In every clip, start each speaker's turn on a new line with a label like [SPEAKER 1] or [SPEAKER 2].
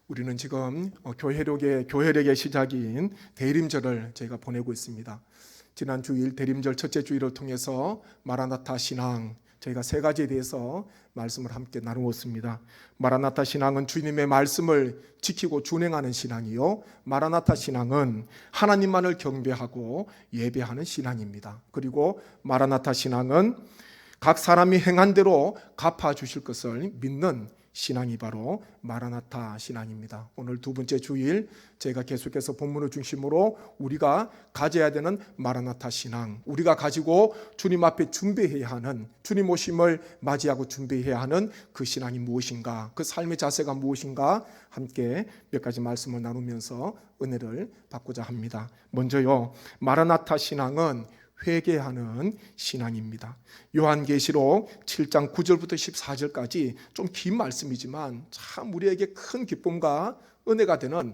[SPEAKER 1] 우리는 지금 교회력의 시작인 대림절을 저희가 보내고 있습니다. 지난 주일 대림절 첫째 주일을 통해서 마라나타 신앙, 저희가 세 가지에 대해서 말씀을 함께 나누었습니다. 마라나타 신앙은 주님의 말씀을 지키고 준행하는 신앙이요, 마라나타 신앙은 하나님만을 경배하고 예배하는 신앙입니다. 그리고 마라나타 신앙은 각 사람이 행한 대로 갚아주실 것을 믿는 신앙이 바로 마라나타 신앙입니다. 오늘 두 번째 주일 제가 계속해서 본문을 중심으로 우리가 가져야 되는 마라나타 신앙, 우리가 가지고 주님 앞에 준비해야 하는, 주님 오심을 맞이하고 준비해야 하는 그 신앙이 무엇인가, 그 삶의 자세가 무엇인가 함께 몇 가지 말씀을 나누면서 은혜를 받고자 합니다. 먼저요, 마라나타 신앙은 회개하는 신앙입니다. 요한계시록 7장 9절부터 14절까지 좀 긴 말씀이지만 참 우리에게 큰 기쁨과 은혜가 되는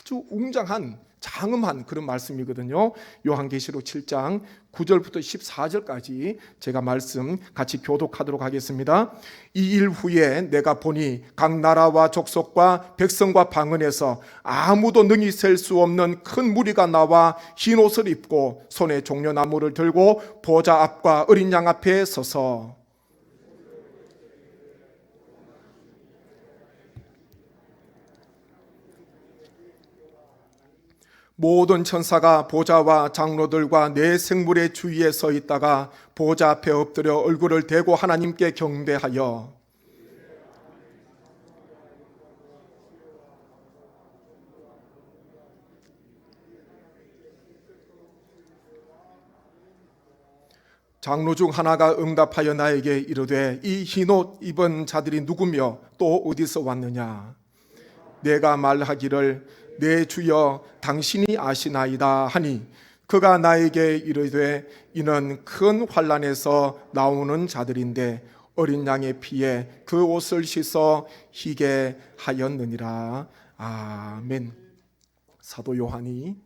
[SPEAKER 1] 아주 웅장한 장엄한 그런 말씀이거든요. 요한계시록 7장 9절부터 14절까지 제가 말씀 같이 교독하도록 하겠습니다. 이 일 후에 내가 보니 각 나라와 족속과 백성과 방언에서 아무도 능히 셀 수 없는 큰 무리가 나와 흰 옷을 입고 손에 종려나무를 들고 보좌 앞과 어린 양 앞에 서서 모든 천사가 보좌와 장로들과 네 생물의 주위에 서 있다가 보좌 앞에 엎드려 얼굴을 대고 하나님께 경배하여 장로 중 하나가 응답하여 나에게 이르되 이 흰옷 입은 자들이 누구며 또 어디서 왔느냐? 내가 말하기를 내 주여 당신이 아시나이다 하니 그가 나에게 이르되 이는 큰 환난에서 나오는 자들인데 어린 양의 피에 그 옷을 씻어 희게 하였느니라. 아멘. 사도 요한이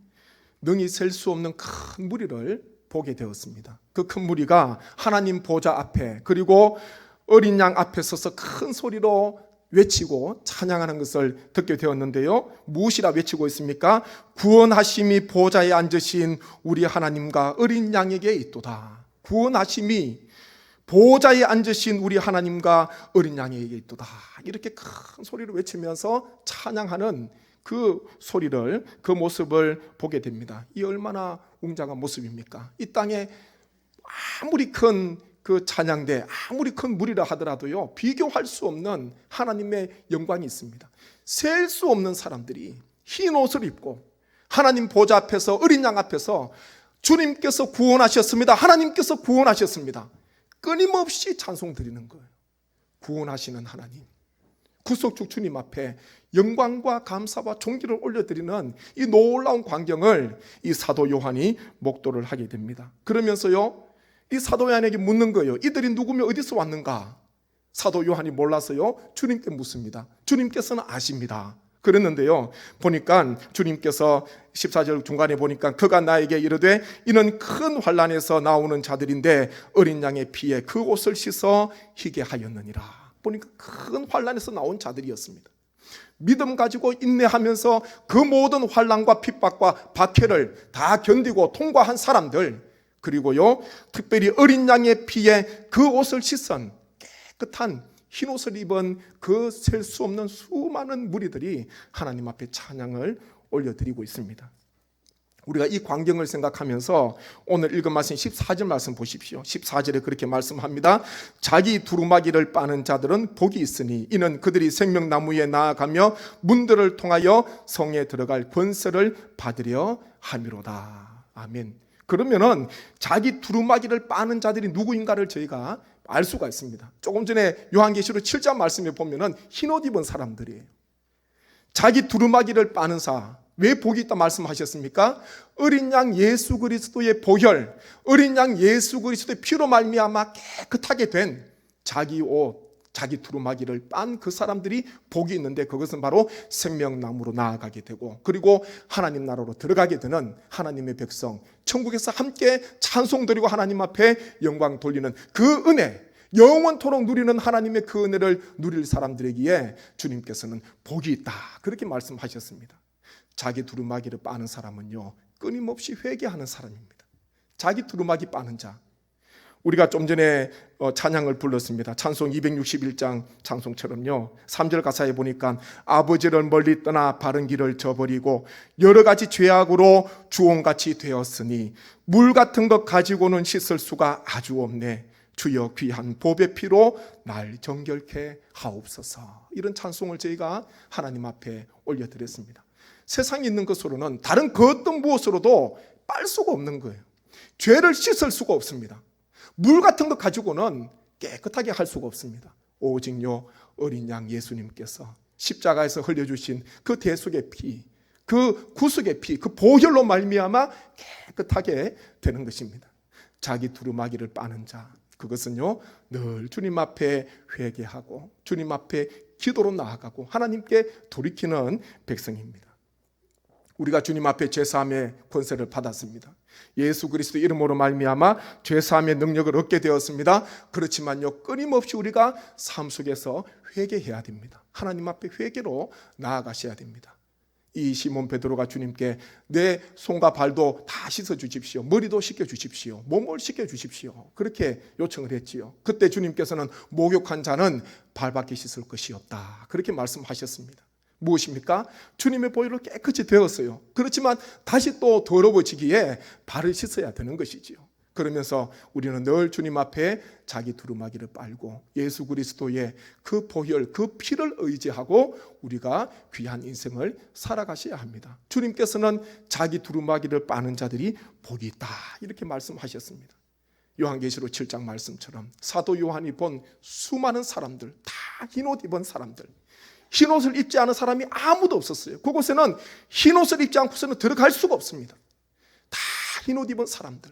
[SPEAKER 1] 능히 셀 수 없는 큰 무리를 보게 되었습니다. 그 큰 무리가 하나님 보좌 앞에 그리고 어린 양 앞에 서서 큰 소리로 외치고 찬양하는 것을 듣게 되었는데요. 무엇이라 외치고 있습니까? 구원하심이 보좌에 앉으신 우리 하나님과 어린 양에게 있도다. 구원하심이 보좌에 앉으신 우리 하나님과 어린 양에게 있도다. 이렇게 큰 소리를 외치면서 찬양하는 그 소리를, 그 모습을 보게 됩니다. 이 얼마나 웅장한 모습입니까? 이 땅에 아무리 큰 그 찬양대, 아무리 큰 무리라 하더라도요, 비교할 수 없는 하나님의 영광이 있습니다. 셀 수 없는 사람들이 흰 옷을 입고 하나님 보좌 앞에서, 어린 양 앞에서 주님께서 구원하셨습니다, 하나님께서 구원하셨습니다, 끊임없이 찬송 드리는 거예요. 구원하시는 하나님, 구속주 주님 앞에 영광과 감사와 존귀를 올려드리는 이 놀라운 광경을 이 사도 요한이 목도를 하게 됩니다. 그러면서요, 이 사도 요한에게 묻는 거예요. 이들이 누구며 어디서 왔는가? 사도 요한이 몰라서요, 주님께 묻습니다. 주님께서는 아십니다. 그랬는데요, 보니까 주님께서 14절 중간에 보니까 그가 나에게 이르되 이는 큰 환난에서 나오는 자들인데 어린 양의 피에 그 옷을 씻어 희게 하였느니라. 보니까 큰 환난에서 나온 자들이었습니다. 믿음 가지고 인내하면서 그 모든 환난과 핍박과 박해를 다 견디고 통과한 사람들, 그리고요, 특별히 어린 양의 피에 그 옷을 씻은 깨끗한 흰 옷을 입은 그 셀 수 없는 수많은 무리들이 하나님 앞에 찬양을 올려드리고 있습니다. 우리가 이 광경을 생각하면서 오늘 읽은 말씀 14절 말씀 보십시오. 14절에 그렇게 말씀합니다. 자기 두루마기를 빠는 자들은 복이 있으니 이는 그들이 생명나무에 나아가며 문들을 통하여 성에 들어갈 권세를 받으려 함이로다. 아멘. 그러면은 자기 두루마기를 빠는 자들이 누구인가를 저희가 알 수가 있습니다. 조금 전에 요한계시록 7장 말씀에 보면은 흰옷 입은 사람들이에요. 자기 두루마기를 빠는 사, 왜 복이 있다 말씀하셨습니까? 어린 양 예수 그리스도의 보혈, 어린 양 예수 그리스도의 피로 말미암아 깨끗하게 된 자기 옷, 자기 두루마기를 빤 그 사람들이 복이 있는데, 그것은 바로 생명나무로 나아가게 되고, 그리고 하나님 나라로 들어가게 되는 하나님의 백성, 천국에서 함께 찬송드리고 하나님 앞에 영광 돌리는 그 은혜, 영원토록 누리는 하나님의 그 은혜를 누릴 사람들에게 주님께서는 복이 있다, 그렇게 말씀하셨습니다. 자기 두루마기를 빠는 사람은요, 끊임없이 회개하는 사람입니다. 자기 두루마기 빠는 자. 우리가 좀 전에 찬양을 불렀습니다. 찬송 261장 찬송처럼요, 3절 가사에 보니까 아버지를 멀리 떠나 바른 길을 저버리고 여러 가지 죄악으로 주홍같이 되었으니 물 같은 것 가지고는 씻을 수가 아주 없네. 주여 귀한 보배 피로 날 정결케 하옵소서. 이런 찬송을 저희가 하나님 앞에 올려드렸습니다. 세상에 있는 것으로는 다른 그 어떤 무엇으로도 빨 수가 없는 거예요. 죄를 씻을 수가 없습니다. 물 같은 것 가지고는 깨끗하게 할 수가 없습니다. 오직요 어린 양 예수님께서 십자가에서 흘려주신 그 대속의 피, 그 구속의 피, 그 보혈로 말미암아 깨끗하게 되는 것입니다. 자기 두루마기를 빠는 자, 그것은요 늘 주님 앞에 회개하고 주님 앞에 기도로 나아가고 하나님께 돌이키는 백성입니다. 우리가 주님 앞에 죄사함의 권세를 받았습니다. 예수 그리스도 이름으로 말미암아 죄사함의 능력을 얻게 되었습니다. 그렇지만요, 끊임없이 우리가 삶 속에서 회개해야 됩니다. 하나님 앞에 회개로 나아가셔야 됩니다. 이 시몬 베드로가 주님께 내 손과 발도 다 씻어 주십시오, 머리도 씻겨 주십시오, 몸을 씻겨 주십시오, 그렇게 요청을 했지요. 그때 주님께서는 목욕한 자는 발밖에 씻을 것이 없다, 그렇게 말씀하셨습니다. 무엇입니까? 주님의 보혈로 깨끗이 되었어요. 그렇지만 다시 또 더러워지기에 발을 씻어야 되는 것이지요. 그러면서 우리는 늘 주님 앞에 자기 두루마기를 빨고 예수 그리스도의 그 보혈, 그 피를 의지하고 우리가 귀한 인생을 살아가셔야 합니다. 주님께서는 자기 두루마기를 빠는 자들이 복이 있다, 이렇게 말씀하셨습니다. 요한계시록 7장 말씀처럼 사도 요한이 본 수많은 사람들, 다 흰옷 입은 사람들, 흰옷을 입지 않은 사람이 아무도 없었어요. 그곳에는 흰옷을 입지 않고서는 들어갈 수가 없습니다. 다 흰옷 입은 사람들,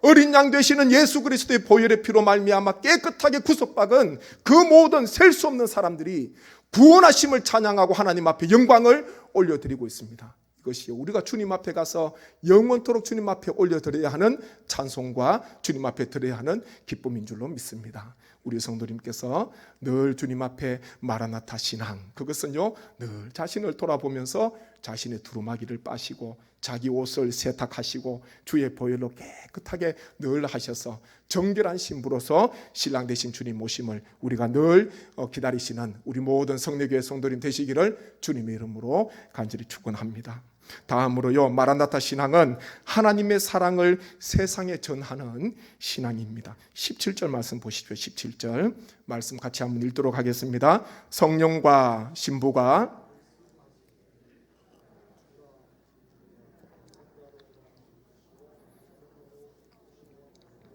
[SPEAKER 1] 어린 양 되시는 예수 그리스도의 보혈의 피로 말미암아 깨끗하게 구속받은 그 모든 셀 수 없는 사람들이 구원하심을 찬양하고 하나님 앞에 영광을 올려드리고 있습니다. 이것이 우리가 주님 앞에 가서 영원토록 주님 앞에 올려드려야 하는 찬송과 주님 앞에 드려야 하는 기쁨인 줄로 믿습니다. 우리 성도님께서 늘 주님 앞에 마라나타 신앙, 그것은요 늘 자신을 돌아보면서 자신의 두루마기를 빠시고 자기 옷을 세탁하시고 주의 보혈로 깨끗하게 늘 하셔서 정결한 신부로서 신랑 되신 주님 모심을 우리가 늘 기다리시는 우리 모든 성례교회 성도님 되시기를 주님의 이름으로 간절히 축원합니다. 다음으로요, 마라나타 신앙은 하나님의 사랑을 세상에 전하는 신앙입니다. 17절 말씀 보시죠. 17절 말씀 같이 한번 읽도록 하겠습니다. 성령과 신부가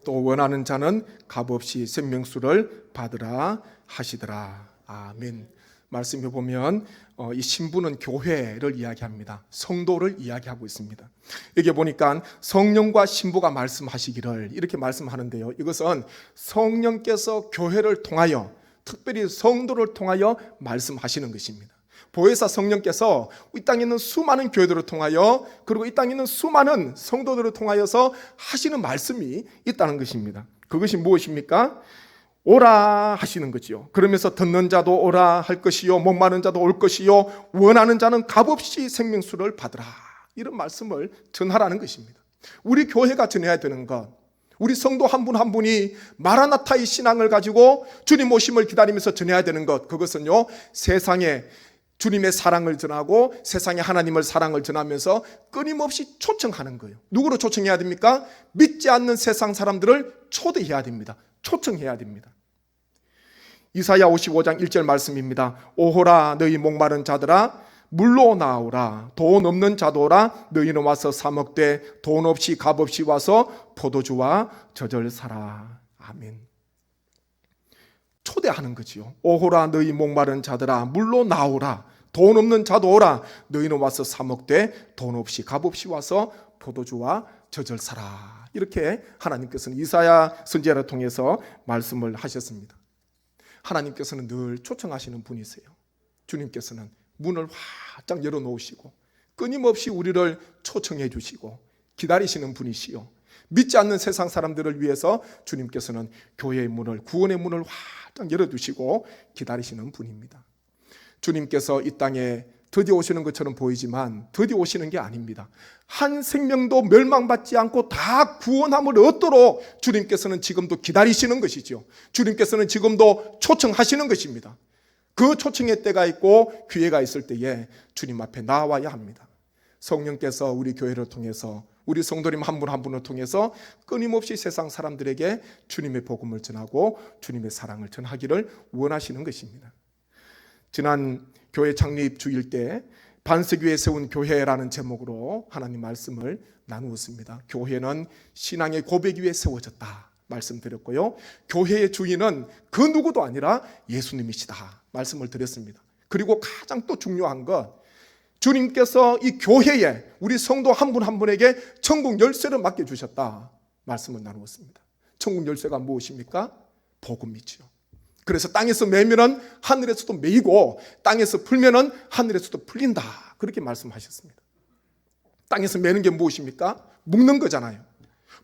[SPEAKER 1] 또 원하는 자는 값없이 생명수를 받으라 하시더라. 아멘. 말씀에 보면 이 신부는 교회를 이야기합니다. 성도를 이야기하고 있습니다. 여기 보니까 성령과 신부가 말씀하시기를 이렇게 말씀하는데요, 이것은 성령께서 교회를 통하여, 특별히 성도를 통하여 말씀하시는 것입니다. 보혜사 성령께서 이 땅에 있는 수많은 교회들을 통하여, 그리고 이 땅에 있는 수많은 성도들을 통하여서 하시는 말씀이 있다는 것입니다. 그것이 무엇입니까? 오라 하시는 거지요. 그러면서 듣는 자도 오라 할 것이요, 목마른 자도 올 것이요, 원하는 자는 값없이 생명수를 받으라, 이런 말씀을 전하라는 것입니다. 우리 교회가 전해야 되는 것, 우리 성도 한 분 한 분이 마라나타의 신앙을 가지고 주님 오심을 기다리면서 전해야 되는 것, 그것은요 세상에 주님의 사랑을 전하고 세상에 하나님을 사랑을 전하면서 끊임없이 초청하는 거예요. 누구로 초청해야 됩니까? 믿지 않는 세상 사람들을 초대해야 됩니다. 초청해야 됩니다. 이사야 55장 1절 말씀입니다. 오호라 너희 목마른 자들아 물로 나오라, 돈 없는 자도라, 너희는 와서 사 먹되 돈 없이 값없이 와서 포도주와 젖을 사라. 아멘. 초대하는 거지요. 오호라 너희 목마른 자들아 물로 나오라, 돈 없는 자도 오라, 너희는 와서 사 먹되 돈 없이 값없이 와서 포도주와 젖을 사라. 이렇게 하나님께서는 이사야 선지자를 통해서 말씀을 하셨습니다. 하나님께서는 늘 초청하시는 분이세요. 주님께서는 문을 활짝 열어놓으시고 끊임없이 우리를 초청해 주시고 기다리시는 분이시요, 믿지 않는 세상 사람들을 위해서 주님께서는 교회의 문을, 구원의 문을 활짝 열어두시고 기다리시는 분입니다. 주님께서 이 땅에 드디어 오시는 것처럼 보이지만 드디어 오시는 게 아닙니다. 한 생명도 멸망받지 않고 다 구원함을 얻도록 주님께서는 지금도 기다리시는 것이죠. 주님께서는 지금도 초청하시는 것입니다. 그 초청의 때가 있고 기회가 있을 때에 주님 앞에 나와야 합니다. 성령께서 우리 교회를 통해서, 우리 성도님 한 분 한 분을 통해서 끊임없이 세상 사람들에게 주님의 복음을 전하고 주님의 사랑을 전하기를 원하시는 것입니다. 지난 교회 창립 주일 때 반석 위에 세운 교회라는 제목으로 하나님 말씀을 나누었습니다. 교회는 신앙의 고백 위에 세워졌다 말씀드렸고요. 교회의 주인은 그 누구도 아니라 예수님이시다 말씀을 드렸습니다. 그리고 가장 또 중요한 것, 주님께서 이 교회에 우리 성도 한 분 한 분에게 천국 열쇠를 맡겨주셨다 말씀을 나누었습니다. 천국 열쇠가 무엇입니까? 복음이죠. 그래서 땅에서 매면은 하늘에서도 매이고 땅에서 풀면은 하늘에서도 풀린다 그렇게 말씀하셨습니다. 땅에서 매는 게 무엇입니까? 묶는 거잖아요.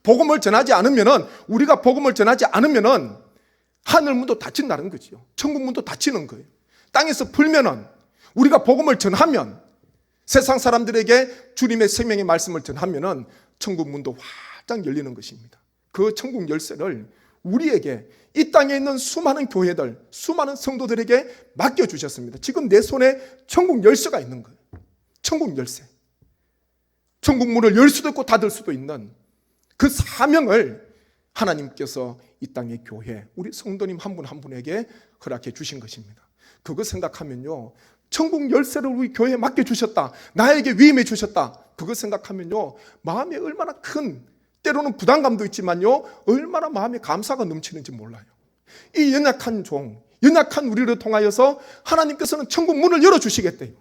[SPEAKER 1] 복음을 전하지 않으면은, 우리가 복음을 전하지 않으면은 하늘 문도 닫힌다는 거죠. 천국 문도 닫히는 거예요. 땅에서 풀면은, 우리가 복음을 전하면, 세상 사람들에게 주님의 생명의 말씀을 전하면은 천국 문도 활짝 열리는 것입니다. 그 천국 열쇠를 우리에게, 이 땅에 있는 수많은 교회들, 수많은 성도들에게 맡겨주셨습니다. 지금 내 손에 천국 열쇠가 있는 거예요. 천국 열쇠. 천국 문을 열 수도 있고 닫을 수도 있는 그 사명을 하나님께서 이 땅의 교회, 우리 성도님 한 분 한 분에게 허락해 주신 것입니다. 그거 생각하면요, 천국 열쇠를 우리 교회에 맡겨주셨다, 나에게 위임해 주셨다, 그거 생각하면요 마음에 얼마나 큰, 때로는 부담감도 있지만요 얼마나 마음에 감사가 넘치는지 몰라요. 이 연약한 종, 연약한 우리를 통하여서 하나님께서는 천국 문을 열어주시겠대요.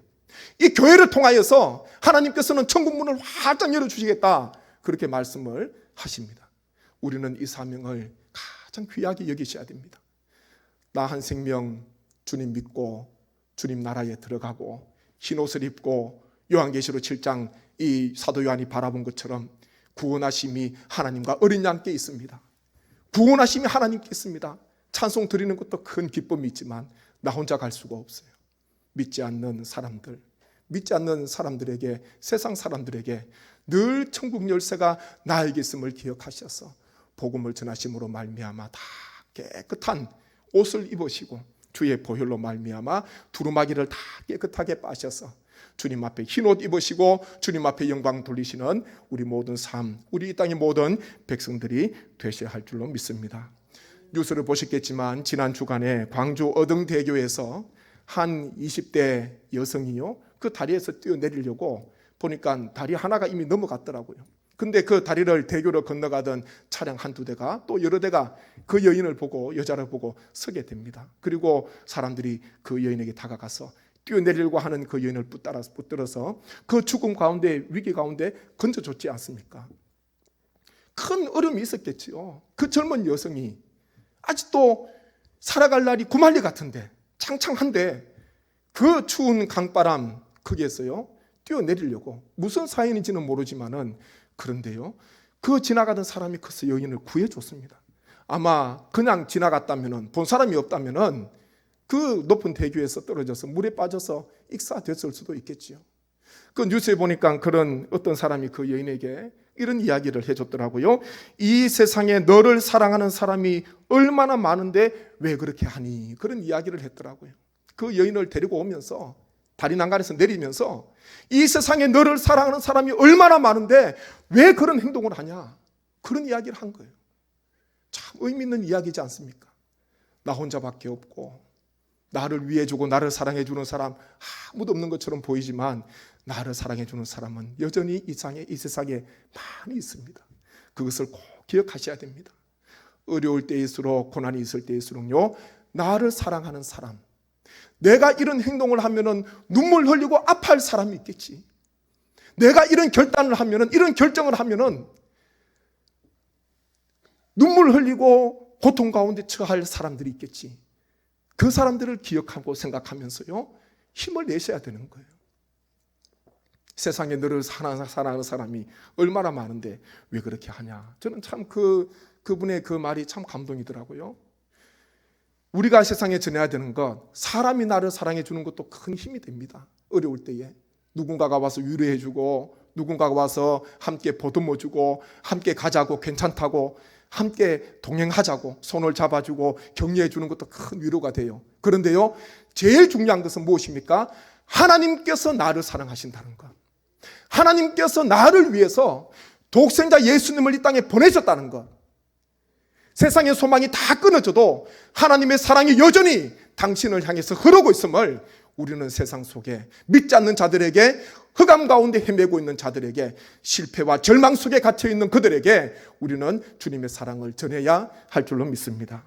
[SPEAKER 1] 이 교회를 통하여서 하나님께서는 천국 문을 활짝 열어주시겠다 그렇게 말씀을 하십니다. 우리는 이 사명을 가장 귀하게 여기셔야 됩니다. 나 한 생명 주님 믿고 주님 나라에 들어가고 흰옷을 입고 요한계시록 7장 이 사도 요한이 바라본 것처럼 구원하심이 하나님과 어린 양께 있습니다. 구원하심이 하나님께 있습니다. 찬송 드리는 것도 큰 기쁨이 있지만 나 혼자 갈 수가 없어요. 믿지 않는 사람들, 믿지 않는 사람들에게, 세상 사람들에게 늘 천국 열쇠가 나에게 있음을 기억하셔서 복음을 전하심으로 말미암아 다 깨끗한 옷을 입으시고 주의 보혈로 말미암아 두루마기를 다 깨끗하게 빠셔서 주님 앞에 흰옷 입으시고 주님 앞에 영광 돌리시는 우리 모든 삶, 우리 이 땅의 모든 백성들이 되셔야 할 줄로 믿습니다. 뉴스를 보셨겠지만 지난 주간에 광주 어등대교에서 한 20대 여성이요, 그 다리에서 뛰어내리려고 보니까 다리 하나가 이미 넘어갔더라고요. 근데 그 다리를, 대교를 건너가던 차량 한두 대가, 또 여러 대가 그 여인을 보고, 여자를 보고 서게 됩니다. 그리고 사람들이 그 여인에게 다가가서 뛰어내리려고 하는 그 여인을 붙들어서 그 죽음 가운데, 위기 가운데 건져줬지 않습니까? 큰 어려움이 있었겠지요. 그 젊은 여성이 아직도 살아갈 날이 구말리 같은데, 창창한데 그 추운 강바람 거기에서요 뛰어내리려고, 무슨 사연인지는 모르지만은, 그런데요 그 지나가던 사람이 그 여인을 구해줬습니다. 아마 그냥 지나갔다면은, 본 사람이 없다면은 그 높은 대교에서 떨어져서 물에 빠져서 익사됐을 수도 있겠지요. 그 뉴스에 보니까 그런 어떤 사람이 그 여인에게 이런 이야기를 해줬더라고요. 이 세상에 너를 사랑하는 사람이 얼마나 많은데 왜 그렇게 하니? 그런 이야기를 했더라고요. 그 여인을 데리고 오면서, 다리 난간에서 내리면서, 이 세상에 너를 사랑하는 사람이 얼마나 많은데 왜 그런 행동을 하냐, 그런 이야기를 한 거예요. 참 의미 있는 이야기지 않습니까? 나 혼자밖에 없고 나를 위해주고 나를 사랑해주는 사람 아무도 없는 것처럼 보이지만 나를 사랑해주는 사람은 여전히 이 세상에 많이 있습니다. 그것을 꼭 기억하셔야 됩니다. 어려울 때일수록, 고난이 있을 때일수록요, 나를 사랑하는 사람, 내가 이런 행동을 하면은 눈물 흘리고 아파할 사람이 있겠지. 내가 이런 결단을 하면은, 이런 결정을 하면은 눈물 흘리고 고통 가운데 처할 사람들이 있겠지. 그 사람들을 기억하고 생각하면서요 힘을 내셔야 되는 거예요. 세상에 너를 사랑하는 사람이 얼마나 많은데 왜 그렇게 하냐. 저는 참 그분의 그 말이 참 감동이더라고요. 우리가 세상에 전해야 되는 것, 사람이 나를 사랑해 주는 것도 큰 힘이 됩니다. 어려울 때에 누군가가 와서 위로해 주고, 누군가가 와서 함께 보듬어 주고, 함께 가자고, 괜찮다고, 함께 동행하자고 손을 잡아주고 격려해 주는 것도 큰 위로가 돼요. 그런데요, 제일 중요한 것은 무엇입니까? 하나님께서 나를 사랑하신다는 것, 하나님께서 나를 위해서 독생자 예수님을 이 땅에 보내셨다는 것. 세상의 소망이 다 끊어져도 하나님의 사랑이 여전히 당신을 향해서 흐르고 있음을 우리는 세상 속에 믿지 않는 자들에게, 흑암 가운데 헤매고 있는 자들에게, 실패와 절망 속에 갇혀 있는 그들에게 우리는 주님의 사랑을 전해야 할 줄로 믿습니다.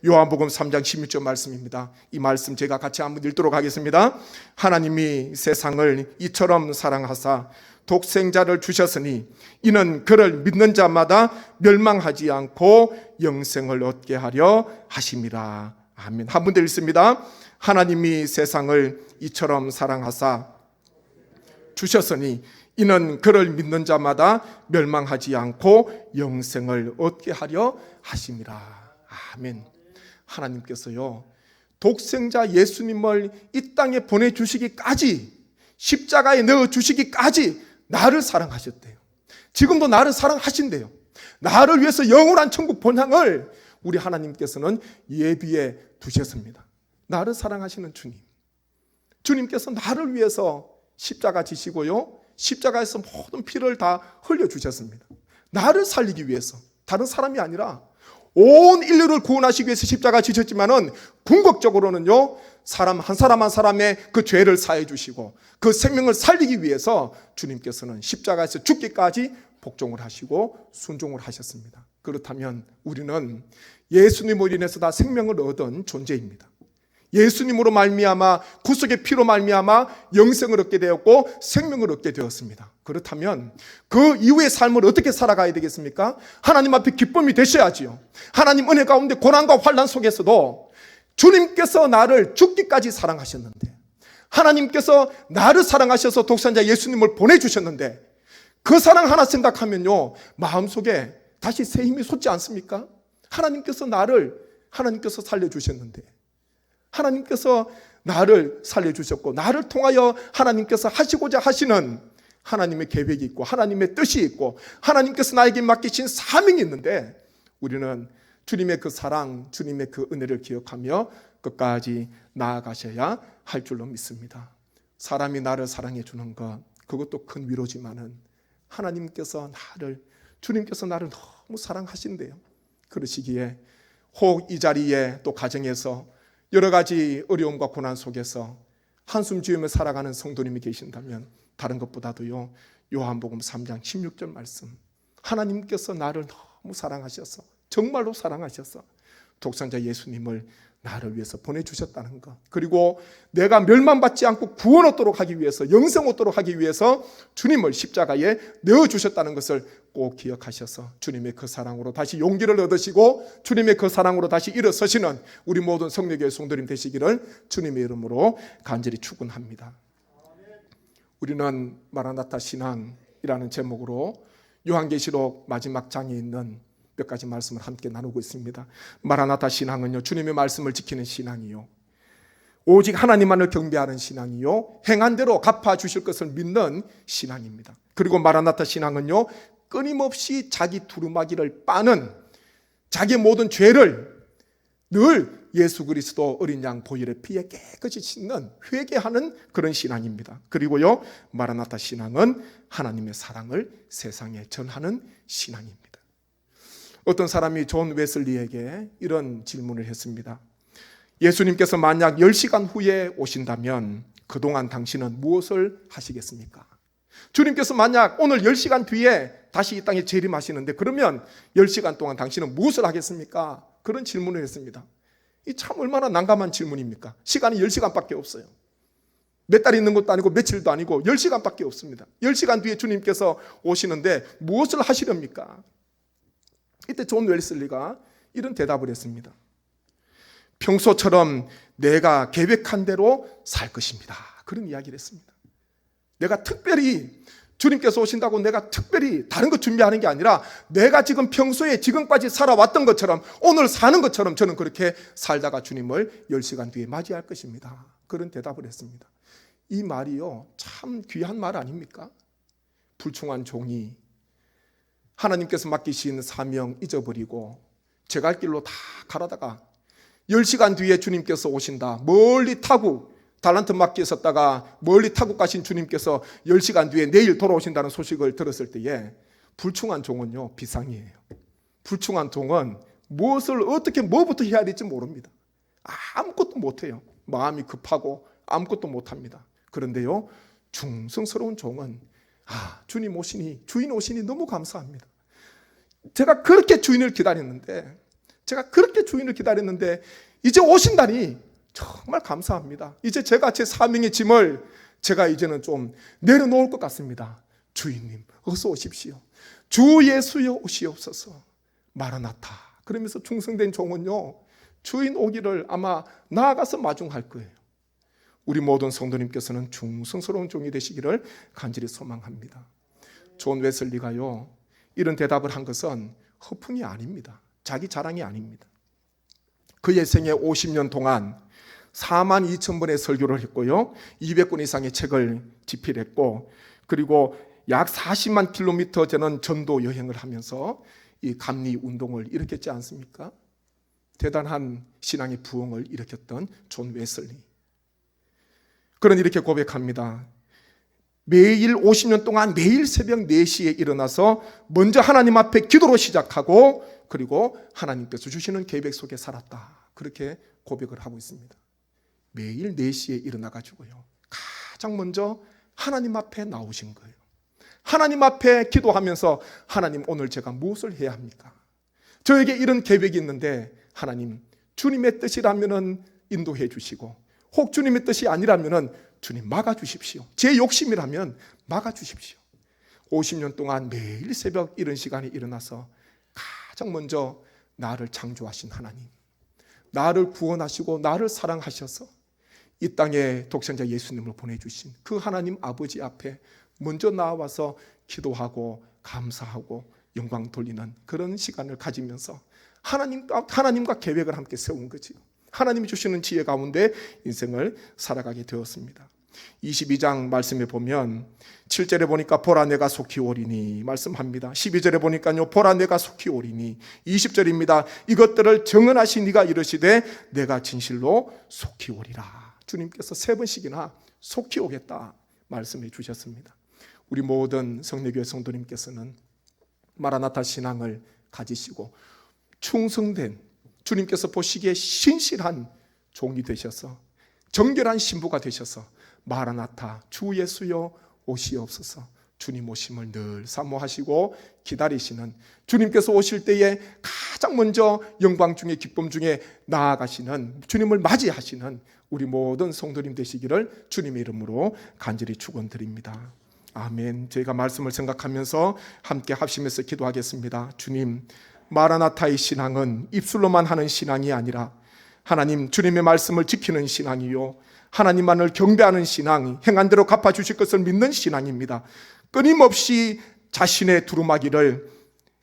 [SPEAKER 1] 요한복음 3장 16절 말씀입니다. 이 말씀 제가 같이 한번 읽도록 하겠습니다. 하나님이 세상을 이처럼 사랑하사 독생자를 주셨으니 이는 그를 믿는 자마다 멸망하지 않고 영생을 얻게 하려 하심이라. 아멘. 한 번 더 읽습니다. 하나님이 세상을 이처럼 사랑하사 주셨으니 이는 그를 믿는 자마다 멸망하지 않고 영생을 얻게 하려 하심이라. 아멘. 하나님께서요, 독생자 예수님을 이 땅에 보내주시기까지, 십자가에 넣어주시기까지 나를 사랑하셨대요. 지금도 나를 사랑하신대요. 나를 위해서 영원한 천국 본향을 우리 하나님께서는 예비해 두셨습니다. 나를 사랑하시는 주님, 주님께서 나를 위해서 십자가 지시고요, 십자가에서 모든 피를 다 흘려주셨습니다. 나를 살리기 위해서, 다른 사람이 아니라 온 인류를 구원하시기 위해서 십자가 지셨지만은 궁극적으로는요, 사람 한 사람 한 사람의 그 죄를 사해 주시고 그 생명을 살리기 위해서 주님께서는 십자가에서 죽기까지 복종을 하시고 순종을 하셨습니다. 그렇다면 우리는 예수님으로 인해서 다 생명을 얻은 존재입니다. 예수님으로 말미암아, 구속의 피로 말미암아 영생을 얻게 되었고 생명을 얻게 되었습니다. 그렇다면 그 이후의 삶을 어떻게 살아가야 되겠습니까? 하나님 앞에 기쁨이 되셔야지요. 하나님 은혜 가운데 고난과 환난 속에서도 주님께서 나를 죽기까지 사랑하셨는데, 하나님께서 나를 사랑하셔서 독생자 예수님을 보내주셨는데, 그 사랑 하나 생각하면요, 마음속에 다시 새 힘이 솟지 않습니까? 하나님께서 살려주셨는데, 하나님께서 나를 살려주셨고, 나를 통하여 하나님께서 하시고자 하시는 하나님의 계획이 있고, 하나님의 뜻이 있고, 하나님께서 나에게 맡기신 사명이 있는데, 우리는 주님의 그 사랑, 주님의 그 은혜를 기억하며 끝까지 나아가셔야 할 줄로 믿습니다. 사람이 나를 사랑해 주는 것, 그것도 큰 위로지만은 주님께서 나를 너무 사랑하신대요. 그러시기에 혹 이 자리에 또 가정에서 여러 가지 어려움과 고난 속에서 한숨 지으며 살아가는 성도님이 계신다면, 다른 것보다도요, 요한복음 3장 16절 말씀, 하나님께서 나를 너무 사랑하셔서, 정말로 사랑하셔서 독생자 예수님을 나를 위해서 보내주셨다는 것, 그리고 내가 멸망받지 않고 구원 얻도록 하기 위해서, 영생 얻도록 하기 위해서 주님을 십자가에 내어주셨다는 것을 꼭 기억하셔서 주님의 그 사랑으로 다시 용기를 얻으시고 주님의 그 사랑으로 다시 일어서시는 우리 모든 성령교회 성도님 되시기를 주님의 이름으로 간절히 축원합니다. 우리는 마라나타 신앙이라는 제목으로 요한계시록 마지막 장에 있는 몇 가지 말씀을 함께 나누고 있습니다. 마라나타 신앙은요, 주님의 말씀을 지키는 신앙이요, 오직 하나님만을 경배하는 신앙이요, 행한 대로 갚아주실 것을 믿는 신앙입니다. 그리고 마라나타 신앙은요, 끊임없이 자기 두루마기를 빠는, 자기 모든 죄를 늘 예수 그리스도 어린 양 보혈의 피에 깨끗이 씻는, 회개하는 그런 신앙입니다. 그리고요, 마라나타 신앙은 하나님의 사랑을 세상에 전하는 신앙입니다. 어떤 사람이 존 웨슬리에게 이런 질문을 했습니다. 예수님께서 만약 10시간 후에 오신다면 그동안 당신은 무엇을 하시겠습니까? 주님께서 만약 오늘 10시간 뒤에 다시 이 땅에 재림하시는데, 그러면 10시간 동안 당신은 무엇을 하겠습니까? 그런 질문을 했습니다. 이 참 얼마나 난감한 질문입니까? 시간이 10시간밖에 없어요. 몇 달 있는 것도 아니고 며칠도 아니고 10시간밖에 없습니다. 10시간 뒤에 주님께서 오시는데 무엇을 하시렵니까? 이때 존 웨슬리가 이런 대답을 했습니다. 평소처럼 내가 계획한 대로 살 것입니다. 그런 이야기를 했습니다. 내가 특별히 주님께서 오신다고 내가 특별히 다른 거 준비하는 게 아니라 내가 지금 평소에 지금까지 살아왔던 것처럼 오늘 사는 것처럼 저는 그렇게 살다가 주님을 10시간 뒤에 맞이할 것입니다. 그런 대답을 했습니다. 이 말이요, 참 귀한 말 아닙니까? 불충한 종이 하나님께서 맡기신 사명 잊어버리고 제 갈 길로 다 가라다가 10시간 뒤에 주님께서 오신다. 멀리 타고 달란트 맡겨 있었다가 멀리 타고 가신 주님께서 10시간 뒤에 내일 돌아오신다는 소식을 들었을 때에 불충한 종은요, 비상이에요. 불충한 종은 무엇을 어떻게 뭐부터 해야 될지 모릅니다. 아무것도 못해요. 마음이 급하고 아무것도 못합니다. 그런데요, 충성스러운 종은 주님 오시니, 주인 오시니 너무 감사합니다. 제가 그렇게 주인을 기다렸는데 이제 오신다니 정말 감사합니다. 이제 제가 제 사명의 짐을 제가 이제는 좀 내려놓을 것 같습니다. 주인님 어서 오십시오. 주 예수여 오시옵소서. 마라나타. 그러면서 충성된 종은요, 주인 오기를 아마 나아가서 마중할 거예요. 우리 모든 성도님께서는 충성스러운 종이 되시기를 간절히 소망합니다. 존 웨슬리가요, 이런 대답을 한 것은 허풍이 아닙니다. 자기 자랑이 아닙니다. 그의 생애 50년 동안 42,000번의 설교를 했고요, 200권 이상의 책을 집필했고, 그리고 약 40만 킬로미터 되는 전도 여행을 하면서 이 감리 운동을 일으켰지 않습니까? 대단한 신앙의 부흥을 일으켰던 존 웨슬리. 그는 이렇게 고백합니다. 매일 50년 동안 매일 새벽 4시에 일어나서 먼저 하나님 앞에 기도로 시작하고 그리고 하나님께서 주시는 계획 속에 살았다. 그렇게 고백을 하고 있습니다. 매일 4시에 일어나가지고요, 가장 먼저 하나님 앞에 나오신 거예요. 하나님 앞에 기도하면서 하나님 오늘 제가 무엇을 해야 합니까? 저에게 이런 계획이 있는데 하나님 주님의 뜻이라면 인도해 주시고 혹 주님의 뜻이 아니라면 주님 막아주십시오. 제 욕심이라면 막아주십시오. 50년 동안 매일 새벽 이런 시간에 일어나서 가장 먼저 나를 창조하신 하나님, 나를 구원하시고 나를 사랑하셔서 이 땅에 독생자 예수님을 보내주신 그 하나님 아버지 앞에 먼저 나와서 기도하고 감사하고 영광 돌리는 그런 시간을 가지면서 하나님과 계획을 함께 세운 거지요. 하나님이 주시는 지혜 가운데 인생을 살아가게 되었습니다. 22장 말씀에 보면 7절에 보니까 보라 내가 속히 오리니 말씀합니다. 12절에 보니까요 보라 내가 속히 오리니, 20절입니다. 이것들을 정언하신 네가 이르시되 내가 진실로 속히 오리라. 주님께서 3번씩이나 속히 오겠다 말씀해 주셨습니다. 우리 모든 성례교회 성도님께서는 마라나타 신앙을 가지시고 충성된, 주님께서 보시기에 신실한 종이 되셔서 정결한 신부가 되셔서 마라나타 주 예수여 오시옵소서, 주님 오심을 늘 사모하시고 기다리시는, 주님께서 오실 때에 가장 먼저 영광 중에 기쁨 중에 나아가시는, 주님을 맞이하시는 우리 모든 성도님 되시기를 주님의 이름으로 간절히 축원드립니다. 아멘. 저희가 말씀을 생각하면서 함께 합심해서 기도하겠습니다. 주님, 마라나타의 신앙은 입술로만 하는 신앙이 아니라 하나님 주님의 말씀을 지키는 신앙이요, 하나님만을 경배하는 신앙, 행한 대로 갚아주실 것을 믿는 신앙입니다. 끊임없이 자신의 두루마기를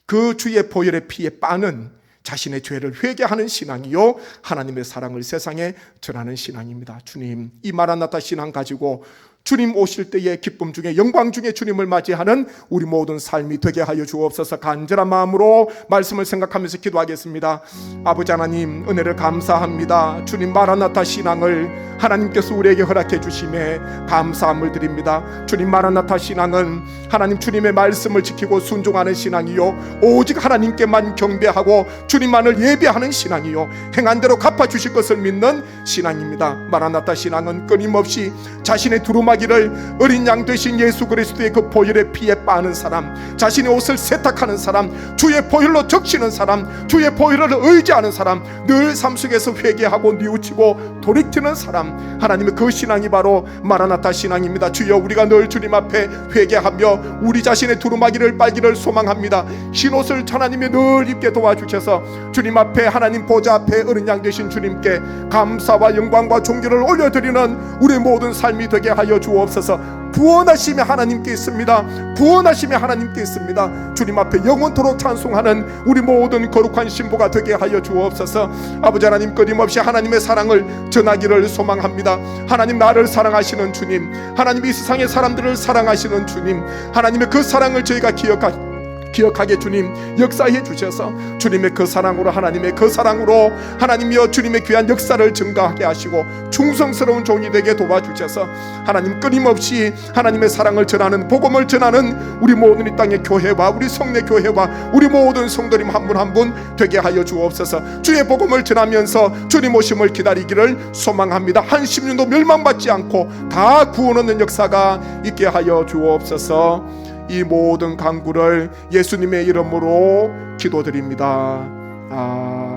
[SPEAKER 1] 그 주의 보혈의 피에 빠는 자신의 죄를 회개하는 신앙이요, 하나님의 사랑을 세상에 전하는 신앙입니다. 주님, 이 마라나타 신앙 가지고 주님 오실 때의 기쁨 중에 영광 중에 주님을 맞이하는 우리 모든 삶이 되게 하여 주옵소서. 간절한 마음으로 말씀을 생각하면서 기도하겠습니다. 아버지 하나님, 은혜를 감사합니다. 주님 마라나타 신앙을 하나님께서 우리에게 허락해 주심에 감사함을 드립니다. 주님 마라나타 신앙은 하나님 주님의 말씀을 지키고 순종하는 신앙이요, 오직 하나님께만 경배하고 주님만을 예배하는 신앙이요, 행한 대로 갚아주실 것을 믿는 신앙입니다. 마라나타 신앙은 끊임없이 자신의 두루마기를 어린 양 되신 예수 그리스도의 그 보혈의 피에 빠는 사람, 자신의 옷을 세탁하는 사람, 주의 보혈로 적시는 사람, 주의 보혈을 의지하는 사람, 늘 삶 속에서 회개하고 뉘우치고 돌이키는 사람, 하나님의 그 신앙이 바로 마라나타 신앙입니다. 주여, 우리가 늘 주님 앞에 회개하며 우리 자신의 두루마기를 빨기를 소망합니다. 흰옷을 하나님이 늘 입게 도와주셔서 주님 앞에, 하나님 보좌 앞에 어린 양 되신 주님께 감사와 영광과 존귀를 올려드리는 우리 모든 삶이 되게 하여 주옵소서. 구원하심이 하나님께 있습니다. 구원하심이 하나님께 있습니다. 주님 앞에 영원토록 찬송하는 우리 모든 거룩한 신부가 되게 하여 주옵소서. 아버지 하나님, 끊임없이 하나님의 사랑을 전하기를 소망합니다. 하나님, 나를 사랑하시는 주님, 하나님 이 세상의 사람들을 사랑하시는 주님, 하나님의 그 사랑을 저희가 기억하게 주님 역사해 주셔서 주님의 그 사랑으로, 하나님의 그 사랑으로 하나님이여 주님의 귀한 역사를 증가하게 하시고 충성스러운 종이 되게 도와주셔서 하나님, 끊임없이 하나님의 사랑을 전하는, 복음을 전하는 우리 모든 이 땅의 교회와 우리 성내 교회와 우리 모든 성도님 한 분 한 분 되게 하여 주옵소서. 주의 복음을 전하면서 주님 오심을 기다리기를 소망합니다. 한 심령도 멸망받지 않고 다 구원 얻는 역사가 있게 하여 주옵소서. 이 모든 간구를 예수님의 이름으로 기도드립니다. 아멘.